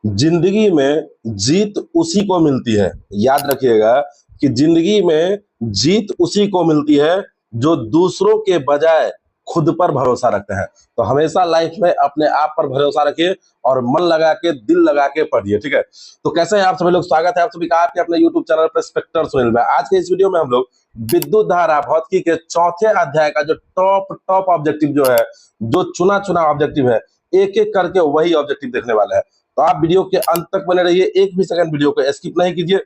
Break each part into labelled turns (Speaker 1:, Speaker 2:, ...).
Speaker 1: जिंदगी में जीत उसी को मिलती है। याद रखिएगा कि जिंदगी में जीत उसी को मिलती है जो दूसरों के बजाय खुद पर भरोसा रखते हैं। तो हमेशा लाइफ में अपने आप पर भरोसा रखिए और मन लगा के दिल लगा के पढ़िए, ठीक है। तो कैसे हैं आप सभी लोग, स्वागत है आप सभी का आपके अपने यूट्यूब चैनल पर स्पेक्टर सुनील में। आज के इस वीडियो में हम लोग विद्युत धारा भौतिकी के चौथे अध्याय का जो टॉप टॉप ऑब्जेक्टिव जो है, जो चुना चुना ऑब्जेक्टिव है, एक एक करके वही ऑब्जेक्टिव देखने वाले हैं। तो आप वीडियो के अंत तक बने रहिए, एक भी सेकंड वीडियो को स्किप नहीं कीजिए।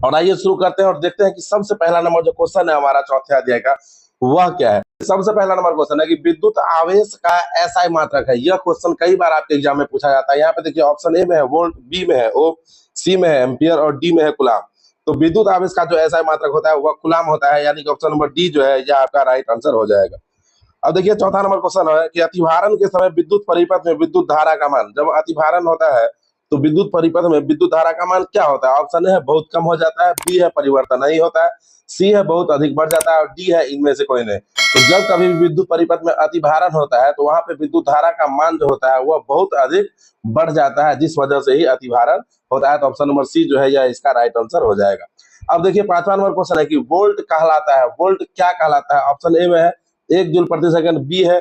Speaker 1: और आइए शुरू करते हैं और देखते हैं कि सबसे पहला नंबर जो क्वेश्चन है हमारा चौथे अध्याय का, वह क्या है। सबसे पहला नंबर क्वेश्चन है कि विद्युत आवेश का एसआई मात्रक है। यह क्वेश्चन कई बार आपके एग्जाम में पूछा जाता है। यहाँ पे देखिए, ऑप्शन ए में है वोल्ट, बी में है ओम, सी में है एम्पियर और डी में है कूलाम। तो विद्युत आवेश का जो एसआई मात्रक होता है वह कूलाम होता है, यानी कि ऑप्शन नंबर डी जो है यह आपका राइट आंसर हो जाएगा। अब देखिए, चौथा नंबर क्वेश्चन है कि अतिभारण के समय विद्युत परिपथ में विद्युत धारा का मान। जब अतिभारण होता है तो विद्युत परिपथ में विद्युत धारा का मान क्या होता है। ऑप्शन है बहुत कम हो जाता है, बी है परिवर्तन नहीं होता है, सी है बहुत अधिक बढ़ जाता है और डी है इनमें से कोई नहीं। तो जब कभी भी विद्युत परिपथ में अतिभारण होता है तो वहां पे विद्युत धारा का मान जो होता है वह बहुत अधिक बढ़ जाता है, जिस वजह से ही अतिभारण होता है। तो ऑप्शन नंबर सी जो है यह इसका राइट आंसर हो जाएगा। अब देखिए, पांचवा नंबर क्वेश्चन है कि वोल्ट कहलाता है, वोल्ट क्या कहलाता है। ऑप्शन ए में है 1 जूल प्रति सेकंड, बी है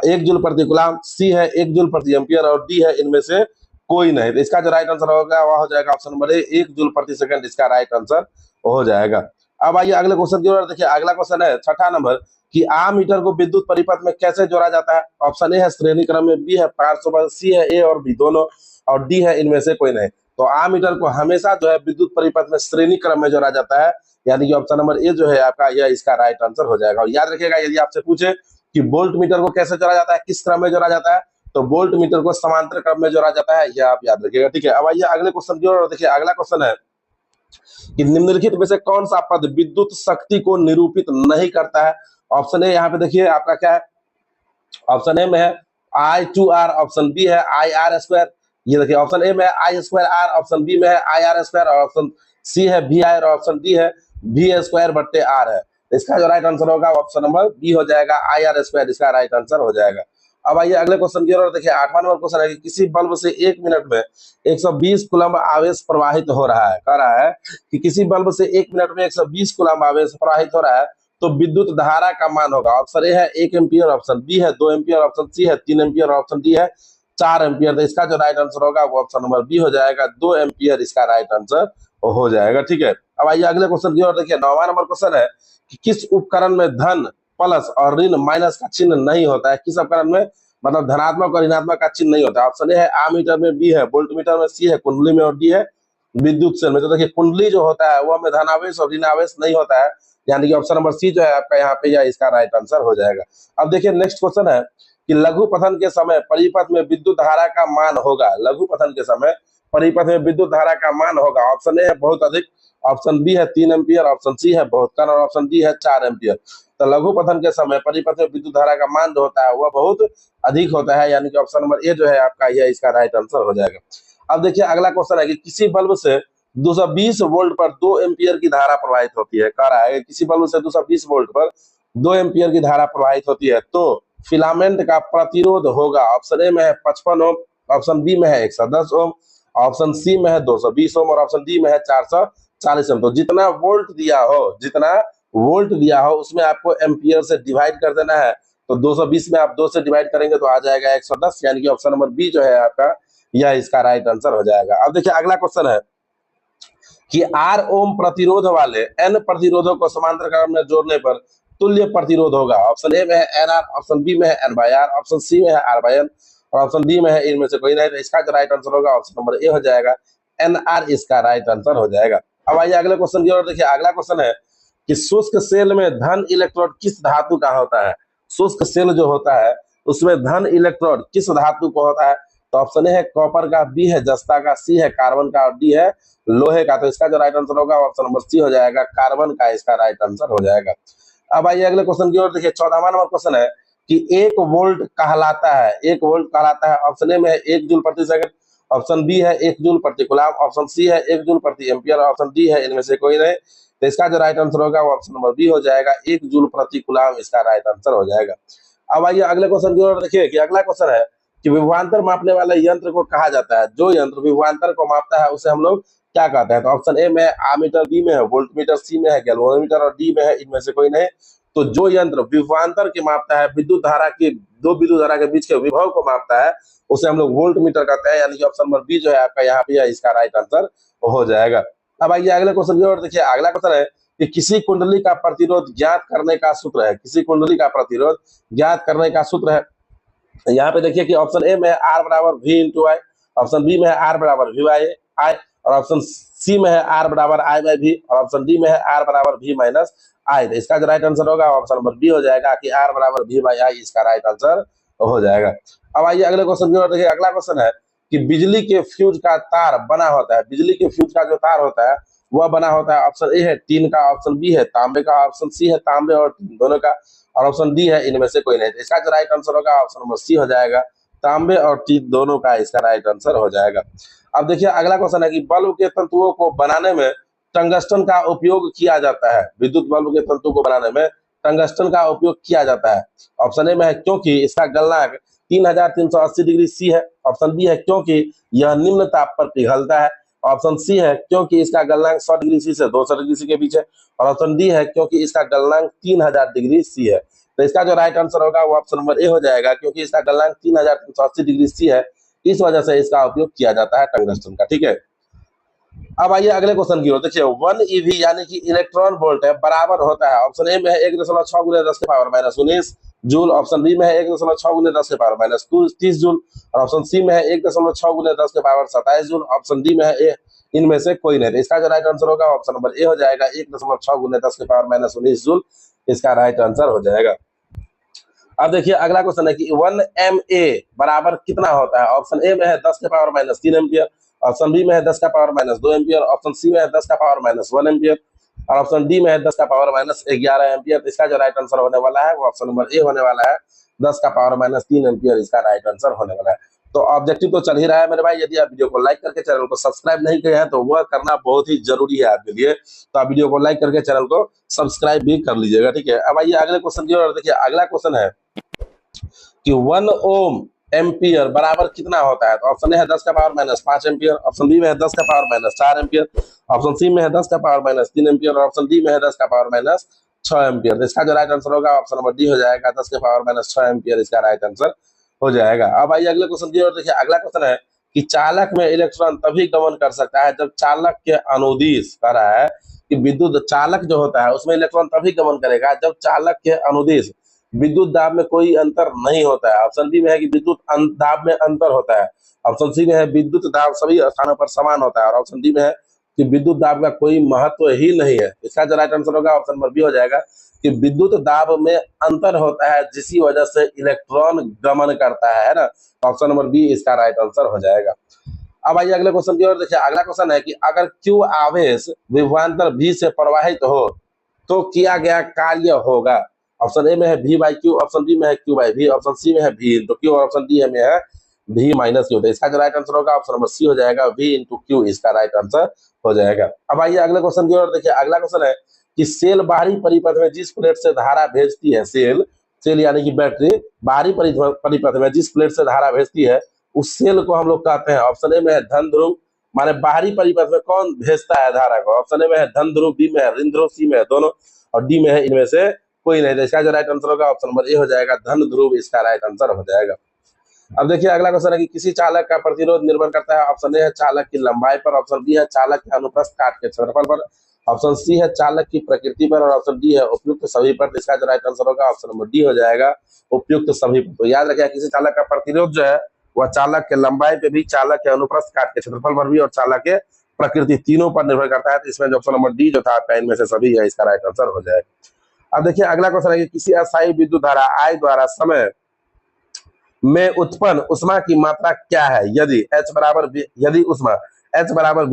Speaker 1: 1 जूल प्रति कूलाम, सी है 1 जूल प्रति एम्पियर और डी है इनमें से कोई नहीं। तो इसका जो राइट आंसर होगा वह हो जाएगा ऑप्शन नंबर ए, 1 जूल प्रति सेकंड इसका राइट आंसर हो जाएगा। अब आइए अगले क्वेश्चन की ओर देखिए। अगला क्वेश्चन है छठा नंबर कि आम मीटर को विद्युत परिपथ में कैसे जोड़ा जाता है। ऑप्शन ए है श्रेणी क्रम में, बी है पार्श्व, सी है ए और बी दोनों और डी है इनमें से कोई नहीं। तो आम मीटर को हमेशा जो है विद्युत परिपथ में श्रेणी क्रम में जोड़ा जाता है, यानी कि ऑप्शन नंबर ए जो है आपका यह इसका राइट आंसर हो जाएगा। और याद रखिएगा, यदि आपसे पूछे कि वोल्ट मीटर को कैसे जोड़ा जाता है, किस क्रम में जोड़ा जाता है, तो वोल्ट मीटर को समांतर क्रम में जोड़ा जाता है, यह आप याद रखिएगा, ठीक है। अब आइए अगले क्वेश्चन की ओर देखिए। अगला क्वेश्चन है कि निम्नलिखित में से कौन सा पद विद्युत शक्ति को निरूपित नहीं करता है। ऑप्शन ए यहाँ पे देखिए आपका क्या है, ऑप्शन ए में है I2R, ऑप्शन बी है IR²। ये देखिए, ऑप्शन ए में है I²R, ऑप्शन बी में है IR², और ऑप्शन सी है VI और ऑप्शन डी है V²/R है। इसका जो राइट आंसर होगा ऑप्शन नंबर बी हो जाएगा, IR², इसका राइट आंसर हो जाएगा। अब आइए अगले क्वेश्चन की ओर देखिए। आठवां नंबर क्वेश्चन है कि किसी बल्ब से 1 मिनट में 120 कूलम्ब आवेश प्रवाहित हो रहा है। कह रहा है कि किसी बल्ब से 1 मिनट में 120 कूलम्ब आवेश प्रवाहित हो रहा है तो विद्युत धारा का मान होगा। ऑप्शन ए है 1 एम्पियर, ऑप्शन बी है 2 एम्पियर, ऑप्शन सी है 3 एम्पियर और ऑप्शन डी है 4 एम्पियर। तो इसका जो राइट आंसर होगा वो ऑप्शन नंबर बी हो जाएगा, 2 एम्पियर इसका राइट आंसर हो जाएगा, ठीक है। अब आइए अगले क्वेश्चन की ओर देखिए। 9वां नंबर क्वेश्चन है कि किस उपकरण में धन प्लस और ऋण माइनस का चिन्ह नहीं होता है। किस उपकरण में मतलब धनात्मक और ऋणात्मक का चिन्ह नहीं होता है। ऑप्शन ए है आमीटर में, बी है वोल्ट मीटर में, सी है कुंडली में और डी है विद्युत सेल में। तो देखिए, कुंडली जो होता है वो में धनावेश और ऋणावेश नहीं होता है, यानी कि ऑप्शन नंबर सी जो है आपका यहाँ पे या इसका राइट आंसर हो जाएगा। अब देखिए नेक्स्ट क्वेश्चन है कि लघु पठन के समय परिपथ में विद्युत धारा का मान होगा। लघु पठन के समय परिपथ में विद्युत धारा का मान होगा। ऑप्शन ए है बहुत अधिक, ऑप्शन बी है 3 एम्पियर, ऑप्शन सी है बहुत कम और ऑप्शन डी है 4 एम्पियर। तो लघु पठन के समय परिपथ में विद्युत धारा का मान जो होता है वह बहुत अधिक होता है, यानी कि ऑप्शन नंबर ए जो है आपका यह इसका राइट आंसर हो जाएगा। अब देखिए अगला क्वेश्चन है कि किसी बल्ब से 220 वोल्ट पर 2 एम्पियर की धारा प्रवाहित होती है। कह रहा है कि किसी बल्ब से 220 वोल्ट पर 2 एम्पियर की धारा प्रवाहित होती है तो फिलामेंट का प्रतिरोध होगा। ऑप्शन ए में है 55 ओम, ऑप्शन बी में है 110 ओम, ऑप्शन सी में है 220 ओम और ऑप्शन डी में है 440 ओम। तो जितना वोल्ट दिया हो, जितना वोल्ट दिया हो उसमें आपको एम्पियर से डिवाइड कर देना है। तो 220 में आप 2 से डिवाइड करेंगे तो आ जाएगा 110, यानी कि ऑप्शन नंबर बी जो है आपका यह इसका राइट आंसर हो जाएगा। अब देखिए अगला क्वेश्चन है कि R ओम प्रतिरोध वाले N प्रतिरोधों को समांतर क्रम में जोड़ने पर तुल्य प्रतिरोध होगा। ऑप्शन ए में है NR, ऑप्शन बी में है N/R, ऑप्शन सी में है R/N और ऑप्शन डी में है इनमें से कोई नहीं। तो इसका जो राइट आंसर होगा ऑप्शन नंबर ए हो जाएगा, NR इसका राइट आंसर हो जाएगा। अब आइए अगले क्वेश्चन की ओर देखिए। अगला क्वेश्चन है कि शुष्क सेल में धन इलेक्ट्रोड किस धातु का होता है। शुष्क सेल जो होता है उसमें धन इलेक्ट्रोड किस धातु को होता है। तो ऑप्शन ए है कॉपर का, बी है जस्ता का, सी है कार्बन का और डी है लोहे का। तो इसका जो राइट आंसर होगा ऑप्शन नंबर सी हो जाएगा, कार्बन का इसका राइट आंसर हो जाएगा। अब आइए अगले क्वेश्चन की ओर देखिए। 14वां नंबर क्वेश्चन है कि 1 वोल्ट कहलाता है, 1 वोल्ट कहलाता है। ऑप्शन ए में है 1 जूल प्रति सेकंड, ऑप्शन बी है 1 जूल प्रति कूलाम, ऑप्शन सी है 1 जूल प्रति एम्पियर, ऑप्शन डी है इनमें से कोई नहीं। तो इसका जो राइट आंसर होगा वो ऑप्शन नंबर बी हो जाएगा, 1 जूल प्रति कूलाम इसका राइट आंसर हो जाएगा। अब आइए अगले क्वेश्चन की ओर देखिए कि अगला क्वेश्चन है कि विभवांतर मापने वाले यंत्र को कहा जाता है, जो यंत्र विभवांतर को मापता है उसे हम लोग क्या कहते हैं? तो ऑप्शन ए में है आमीटर, बी में है वोल्टमीटर, सी में है गैल्वेनोमीटर और डी में है इनमें से कोई नहीं। तो जो यंत्र विभवांतर के मापता है, विद्युत धारा की दो विद्युत धारा के बीच के विभव को मापता है, उसे हम लोग वोल्ट मीटर कहते हैं। यानी कि ऑप्शन नंबर बी जो है आपका यहाँ पे इसका राइट आंसर हो जाएगा। अब आइए अगले क्वेश्चन की ओर देखिए। अगला क्वेश्चन है कि किसी कुंडली का प्रतिरोध ज्ञात करने का सूत्र है। किसी कुंडली का प्रतिरोध ज्ञात करने का सूत्र है। यहाँ पे देखिए कि ऑप्शन ए में है आर बराबर V into I, option B में है आर बराबर वी बाई आई, और ऑप्शन सी में है आर बराबर आई बाई वी, और ऑप्शन डी में है आर बराबर वी माइनस आई। तो इसका जो राइट आंसर होगा ऑप्शन नंबर बी हो जाएगा कि आर बराबर वी बाई आई इसका राइट आंसर हो जाएगा। अब आइए अगले क्वेश्चन की ओर देखिए। अगला क्वेश्चन है कि बिजली के फ्यूज का तार बना होता है। बिजली के फ्यूज का जो तार होता है वह बना होता है, ऑप्शन ए है टीन का, ऑप्शन बी है तांबे का, ऑप्शन सी है तांबे और टीन दोनों का, और ऑप्शन डी है इनमें से कोई नहीं। तो इसका जो राइट आंसर होगा ऑप्शन नंबर सी हो जाएगा, तांबे और टीन दोनों का इसका राइट आंसर हो जाएगा। अब देखिए अगला क्वेश्चन है कि बल्ब के तंतुओं को बनाने में टंगस्टन का उपयोग किया जाता है। विद्युत बल्ब के तंतु को बनाने में टंगस्टन का उपयोग किया जाता है। ऑप्शन ए में है क्योंकि इसका गलनांक 3380 डिग्री सी है, ऑप्शन बी है क्योंकि यह निम्न ताप पर पिघलता है, ऑप्शन सी है क्योंकि इसका गलनांक 100 डिग्री सी से 200 डिग्री सी के बीच है, और ऑप्शन डी है क्योंकि इसका गलनांक 3000 डिग्री सी है। तो इसका जो राइट आंसर होगा वो ऑप्शन नंबर ए हो जाएगा, क्योंकि इसका गलनांक 3380 डिग्री सी है, इस वजह से इसका उपयोग किया जाता है टंगस्टन का। ठीक है, अब आइए अगले क्वेश्चन की ओर देखिए। 1 ईवी यानी कि इलेक्ट्रॉन वोल्ट है बराबर होता है, ऑप्शन ए में है 1.6 गुने 10 के power minus 19 joule, option B में है 1.6 गुने 10 के पावर माइनस 30 जूल, और ऑप्शन सी में है 1.6 गुने 10 के पावर 27 जूल, ऑप्शन डी में है इनमें से कोई नहीं। इसका जो राइट आंसर होगा ऑप्शन नंबर ए हो जाएगा, 1.6 गुने 10 के पावर माइनस 19 जूल इसका राइट आंसर हो जाएगा। अब देखिए अगला क्वेश्चन है कि 1 MA बराबर कितना होता है। ऑप्शन ए में है 10 के power minus 3 ampere, option B में है 10 का power minus 2 ampere, option C में है 10 का पावर माइनस 1 एम्पियर, और ऑप्शन डी में है 10 का पावर माइनस 11 एम्पियर। इसका जो राइट आंसर होने वाला है वो ऑप्शन नंबर ए होने वाला है, 10 का पावर माइनस 3 एम्पियर इसका राइट आंसर होने वाला है। तो ऑब्जेक्टिव तो चल ही रहा है मेरे भाई। यदि आप वीडियो को लाइक करके चैनल को सब्सक्राइब नहीं किए हैं तो वह करना बहुत ही जरूरी है आपके लिए। तो आप वीडियो को लाइक करके चैनल को सब्सक्राइब भी कर लीजिएगा। ठीक है, अब आइए अगले क्वेश्चन की ओर देखिए। अगला क्वेश्चन है कि 1 ओम एम्पियर बराबर कितना होता है। तो ऑप्शन ए है 10 का power minus 5 ampere, option B में है 10 का power minus 4 ampere, option C में है 10 का पावर माइनस 3 एम्पियर, और ऑप्शन डी में है 10 का पावर माइनस 6 एम्पियर। तो इसका जो राइट आंसर होगा ऑप्शन नंबर डी हो जाएगा, 10 के पावर माइनस 6 एम्पियर इसका राइट आंसर हो जाएगा। अब आइए अगले क्वेश्चन की ओर देखिए। अगला क्वेश्चन है कि चालक में इलेक्ट्रॉन तभी गमन कर सकता है जब चालक के अनुदिश कह रहा है कि विद्युत चालक जो होता है उसमें इलेक्ट्रॉन तभी गमन करेगा जब चालक के अनुदिश विद्युत दाब में कोई अंतर नहीं होता है। ऑप्शन बी में है कि विद्युत दाब में अंतर होता है, ऑप्शन सी में है विद्युत दाब सभी स्थानों पर समान होता है, और ऑप्शन डी में है कि विद्युत दाब का कोई महत्व ही नहीं है। इसका जो राइट आंसर होगा ऑप्शन नंबर बी हो जाएगा कि विद्युत दाब में अंतर होता है जिसकी वजह से इलेक्ट्रॉन गमन करता है ना। ऑप्शन नंबर बी इसका राइट आंसर हो जाएगा। अब आइए अगले क्वेश्चन की ओर देखिए। अगला क्वेश्चन है कि अगर Q आवेश विभवांतर V से प्रवाहित हो तो किया गया कार्य होगा। ऑप्शन ए में है V by Q, option B में है Q by V, option C में है V इंटू क्यू, और ऑप्शन डी में है V माइनस क्यू। इसका जो राइट आंसर होगा ऑप्शन नंबर सी हो जाएगा, V इंटू क्यू इसका राइट आंसर हो जाएगा। अब आइए अगले क्वेश्चन की ओर देखिए। अगला क्वेश्चन है कि सेल बाहरी परिपथ में जिस प्लेट से धारा भेजती है, सेल यानी कि बैटरी बाहरी परिपथ में जिस प्लेट से धारा भेजती है उस सेल को हम लोग कहते हैं। ऑप्शन ए में है धन ध्रुव, माने बाहरी परिपथ में कौन भेजता है धारा को। ऑप्शन ए में है धन ध्रुव, बी में है ऋण ध्रुव, सी में है दोनों, और डी में है इनमें से कोई नहीं। तो इसका जो राइट आंसर होगा ऑप्शन नंबर ए हो जाएगा, धन ध्रुव इसका राइट आंसर हो जाएगा। अब देखिए अगला क्वेश्चन है कि किसी चालक का प्रतिरोध निर्भर करता है। ऑप्शन ए है चालक की लंबाई पर, ऑप्शन बी है चालक के अनुप्रस्थ काट के क्षेत्रफल पर, ऑप्शन सी है चालक की प्रकृति पर, और ऑप्शन डी है उपयुक्त सभी पर। तो इसका जो राइट आंसर होगा ऑप्शन नंबर डी हो जाएगा, उपयुक्त सभी पर। तो याद रखिए किसी चालक का प्रतिरोध जो है वह चालक के लंबाई पे भी, चालक के अनुप्रस्थ काट के क्षेत्रफल पर भी, और चालक के प्रकृति तीनों पर निर्भर करता है। तो इसमें जो ऑप्शन नंबर डी जो था आपका इनमें से सभी है, इसका राइट आंसर हो जाएगा। अब देखिए अगला क्वेश्चन है कि किसी अस्थायी विद्युत धारा I द्वारा समय में उत्पन्न उष्मा की मात्रा क्या है यदि H बराबर यदि उष्मा H बराबर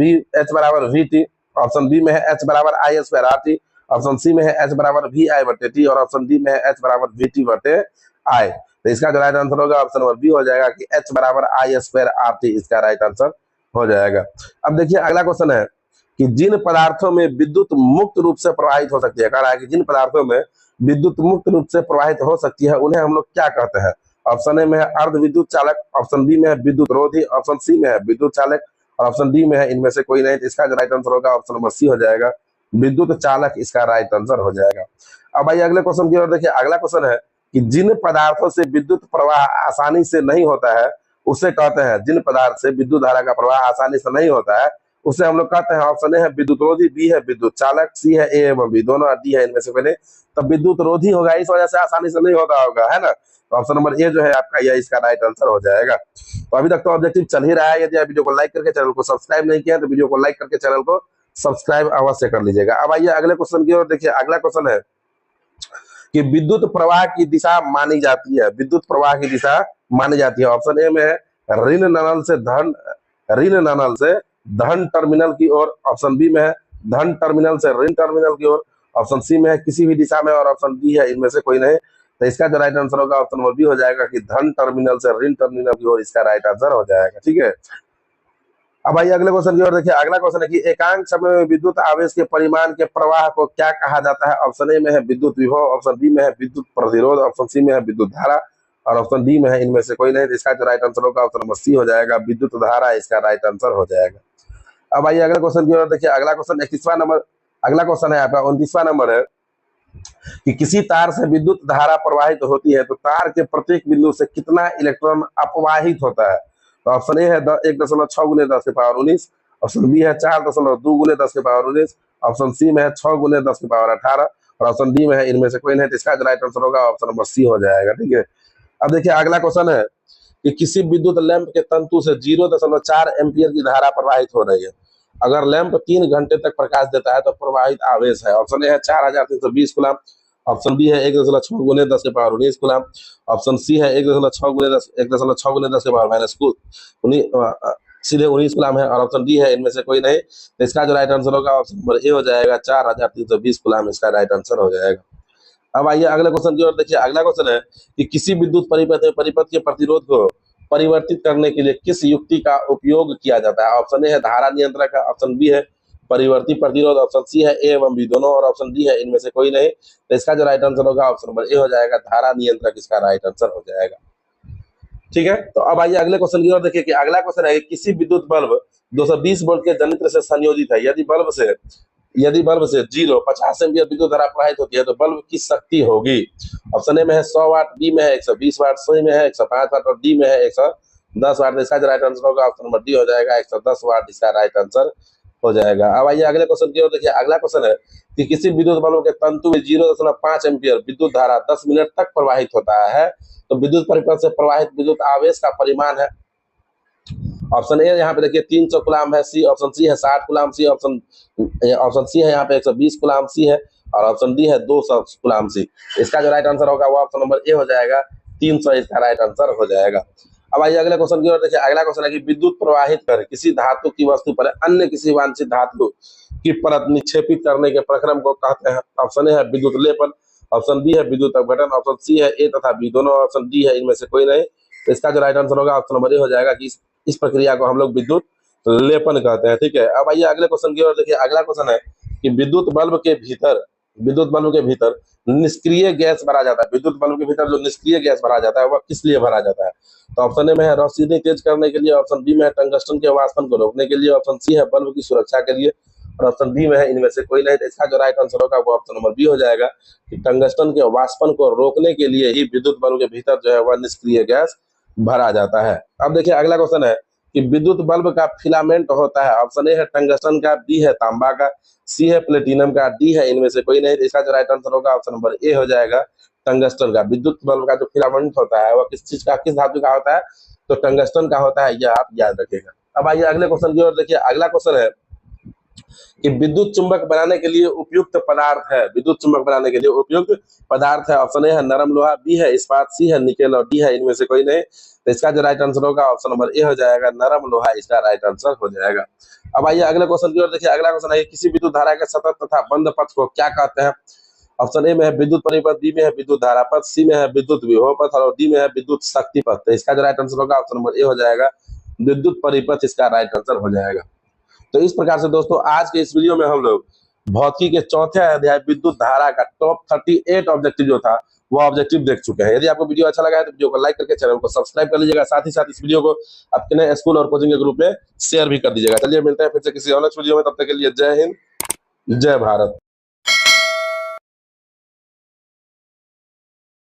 Speaker 1: VT, ऑप्शन बी में है H बराबर I square RT, option C में है H बराबर VI बटे T, और ऑप्शन डी में है H बराबर VT बटे I। तो इसका जो राइट आंसर होगा ऑप्शन नंबर बी हो जाएगा कि H बराबर I स्क्वायर RT इसका राइट आंसर हो जाएगा। अब देखिए अगला क्वेश्चन है कि जिन पदार्थों में विद्युत मुक्त रूप से प्रवाहित हो सकती है, कह रहा है कि जिन पदार्थों में विद्युत मुक्त रूप से प्रवाहित हो सकती है उन्हें हम लोग क्या कहते हैं। ऑप्शन ए में है अर्ध विद्युत चालक, ऑप्शन बी में है विद्युत रोधी, ऑप्शन सी में है विद्युत चालक और ऑप्शन डी में है इनमें से कोई नहीं। तो इसका जो राइट आंसर होगा ऑप्शन नंबर सी हो जाएगा, विद्युत चालक इसका राइट आंसर हो जाएगा। अब आइए अगले क्वेश्चन की ओर देखिए। अगला क्वेश्चन है कि जिन पदार्थों से विद्युत प्रवाह आसानी से नहीं होता है उसे कहते हैं, जिन पदार्थ से विद्युत धारा का प्रवाह आसानी से नहीं होता है उसे हम लोग कहते हैं। ऑप्शन ए है विद्युत रोधी, बी है विद्युत चालक, सी है ए एवं बी दोनों, डी है इनमें से पहले। तब विद्युत रोधी होगा, इस वजह से आसानी से नहीं होता होगा, है ना। तो ऑप्शन नंबर ए जो है आपका यह इसका राइट आंसर हो जाएगा। तो अभी तक तो ऑब्जेक्टिव चल ही रहा है। यदि आप वीडियो को लाइक करके चैनल को सब्सक्राइब नहीं किया तो वीडियो को लाइक करके चैनल को सब्सक्राइब अवश्य कर लीजिएगा। अब आइए अगले क्वेश्चन की ओर देखिए। अगला क्वेश्चन है कि विद्युत प्रवाह की दिशा मानी जाती है, विद्युत प्रवाह की दिशा मानी जाती है। ऑप्शन ए में है ऋण नल से धन, ऋण नल से धन टर्मिनल की ओर, ऑप्शन बी में है धन टर्मिनल से ऋण टर्मिनल की ओर, ऑप्शन सी में है किसी भी दिशा में और ऑप्शन डी है इनमें से कोई नहीं। तो इसका जो राइट आंसर होगा ऑप्शन नंबर बी हो जाएगा कि धन टर्मिनल से ऋण टर्मिनल की ओर इसका राइट आंसर हो जाएगा। ठीक है। अब आइए अगले क्वेश्चन की ओर देखिए। अगला क्वेश्चन है कि एकांक समय में विद्युत आवेश के परिमाण के प्रवाह को क्या कहा जाता है। ऑप्शन ए में है विद्युत विभव, ऑप्शन बी में है विद्युत प्रतिरोध, ऑप्शन सी में है विद्युत धारा और ऑप्शन डी में है इनमें से कोई नहीं। तो इसका जो राइट आंसर होगा ऑप्शन नंबर सी हो जाएगा, विद्युत धारा इसका राइट आंसर हो जाएगा। अब आइए अगले क्वेश्चन की ओर देखिए। अगला क्वेश्चन 21वां नंबर, अगला क्वेश्चन है आपका 29वां नंबर है कि किसी तार से विद्युत धारा प्रवाहित होती है तो तार के प्रत्येक बिंदु से कितना इलेक्ट्रॉन अपवाहित होता है। तो ऑप्शन ए है 1.6 गुने 10 के पावर 19, ऑप्शन बी है 4.2 गुने 10 के पावर 19, ऑप्शन सी में है 6 गुने 10 के पावर 18 और ऑप्शन डी में है इनमें से कोई नहीं। तो इसका जो राइट आंसर होगा ऑप्शन नंबर सी हो जाएगा। ठीक है। अब देखिए अगला क्वेश्चन है कि किसी विद्युत लैंप के तंतु से 0.4 एम्पियर की धारा प्रवाहित हो रही है। अगर लैंप 3 घंटे तक प्रकाश देता है तो प्रवाहित आवेश है। ऑप्शन ए है 4320 कूलम, ऑप्शन बी है 1.6 गुने 10 के पावर 19 कूलम, ऑप्शन सी है 1.6 गुने 10 के पावर माइनस सीधे 19 कूलम है और ऑप्शन डी है इनमें से कोई नहीं। तो इसका जो राइट आंसर होगा ऑप्शन नंबर ए हो जाएगा, 4320 कूलम इसका राइट आंसर हो जाएगा। अब आइए अगले क्वेश्चन की ओर देखिए। अगला क्वेश्चन है कि किसी विद्युत परिपथ में परिपथ के प्रतिरोध को परिवर्तित करने के लिए किस युक्ति का उपयोग किया जाता है। ऑप्शन ए है धारा नियंत्रक, ऑप्शन बी है परिवर्ती प्रतिरोध, ऑप्शन सी है ए एवं बी दोनों और ऑप्शन डी है इनमें से कोई नहीं। तो इसका जो राइट आंसर होगा ऑप्शन नंबर ए हो जाएगा, धारा नियंत्रक इसका राइट आंसर हो जाएगा। ठीक है। तो अब आइए अगले क्वेश्चन की ओर देखिए कि अगला क्वेश्चन है किसी विद्युत बल्ब 220 वोल्ट के जनित्र से संयोजित है। यदि बल्ब से 50 एम्पियर विद्युत धारा प्रवाहित होती है तो बल्ब की शक्ति होगी। ऑप्शन ए में है 100 वाट, बी में है 120 वाट, सी में है 105 वाट और डी में है 110 वाट। इसका जो राइट आंसर होगा ऑप्शन नंबर डी हो जाएगा, 110 वाट इसका राइट आंसर हो जाएगा। अब आइए अगले क्वेश्चन की ओर देखिए। अगला क्वेश्चन है कि किसी विद्युत बल्ब के तंतु में 0.5 एम्पियर विद्युत धारा 10 मिनट तक प्रवाहित होता है तो विद्युत परिपथ से प्रवाहित विद्युत आवेश का परिमाण है। ऑप्शन ए यहाँ पे देखिए 300 कूलम है, सी ऑप्शन सी है 60 कूलम, सी ऑप्शन सी है यहाँ पे 120 कूलम सी है और ऑप्शन डी है 200 कूलम सी। इसका जो राइट आंसर होगा वो ऑप्शन नंबर ए हो जाएगा, 300 इसका राइट आंसर हो जाएगा। अब आइए अगले क्वेश्चन की ओर देखिए। अगला क्वेश्चन है कि विद्युत प्रवाहित कर किसी धातु की वस्तु पर अन्य किसी वांछित धातु की परत निक्षेपित करने के प्रक्रम को कहते हैं। ऑप्शन ए है विद्युत लेपन, ऑप्शन बी है विद्युत अपघटन, ऑप्शन सी है ए तथा बी दोनों, ऑप्शन डी है इनमें से कोई नहीं। तो इसका जो राइट आंसर होगा ऑप्शन नंबर ए हो जाएगा कि इस प्रक्रिया को हम लोग विद्युत लेपन कहते हैं। ठीक है। अब आइए अगले क्वेश्चन की ओर देखिए। अगला क्वेश्चन है कि विद्युत बल्ब के भीतर निष्क्रिय गैस भरा जाता है। विद्युत बल्ब के भीतर जो निष्क्रिय गैस भरा जाता है वह किस लिए भरा जाता है। तो ऑप्शन ए में है रोशनी तेज करने के लिए, ऑप्शन बी में है टंगस्टन के वाष्पन को रोकने के लिए, ऑप्शन सी है बल्ब की सुरक्षा के लिए और ऑप्शन डी में है इनमें से कोई नहीं। तो इसका जो राइट आंसर होगा वो ऑप्शन नंबर बी हो जाएगा कि टंगस्टन के वाष्पन को रोकने के लिए ही विद्युत बल्ब के भीतर जो है वह निष्क्रिय गैस भरा जाता है। अब देखिए अगला क्वेश्चन है कि विद्युत बल्ब का फिलामेंट होता है। ऑप्शन ए है टंगस्टन का, बी है तांबा का, सी है प्लेटिनम का, डी है इनमें से कोई नहीं। इसका जो राइट आंसर होगा ऑप्शन नंबर ए हो जाएगा, टंगस्टन का। विद्युत बल्ब का जो फिलामेंट होता है वह किस चीज का, किस धातु का होता है, तो टंगस्टन का होता है, यह आप याद रखिएगा। अब आइए अगले क्वेश्चन की ओर देखिए। अगला क्वेश्चन है कि विद्युत चुंबक बनाने के लिए उपयुक्त पदार्थ है। विद्युत चुंबक बनाने के लिए उपयुक्त पदार्थ है। ऑप्शन ए है नरम लोहा, बी है इस्पात, सी है निकेल और डी है इनमें से कोई नहीं। तो इसका जो राइट आंसर होगा ऑप्शन नंबर ए हो जाएगा, नरम लोहा इसका राइट आंसर हो जाएगा। अब आइए अगले क्वेश्चन की ओर देखिए। अगला क्वेश्चन है किसी विद्युत धारा के सतत तथा बंद पथ को क्या कहते हैं। ऑप्शन ए में है विद्युत परिपथ, बी में है विद्युत धारा पथ, सी में है विद्युत विभव पथ और डी में है विद्युत शक्ति पथ। तो इसका जो राइट आंसर होगा ऑप्शन नंबर ए हो जाएगा, विद्युत परिपथ इसका राइट आंसर हो जाएगा। तो इस प्रकार से दोस्तों आज के इस वीडियो में हम लोग भौतिकी के चौथे अध्याय विद्युत धारा का टॉप 38 ऑब्जेक्टिव जो था वो ऑब्जेक्टिव देख चुके हैं। यदि आपको वीडियो अच्छा लगा है तो वीडियो को लाइक करके चैनल को सब्सक्राइब कर लीजिएगा, साथ ही साथ इस वीडियो को आपके नए स्कूल और कोचिंग के ग्रुप में शेयर भी कर दीजिएगा। चलिए मिलते हैं फिर से किसी और नेक्स्ट वीडियो में, तब तक के लिए जय हिंद, जय भारत।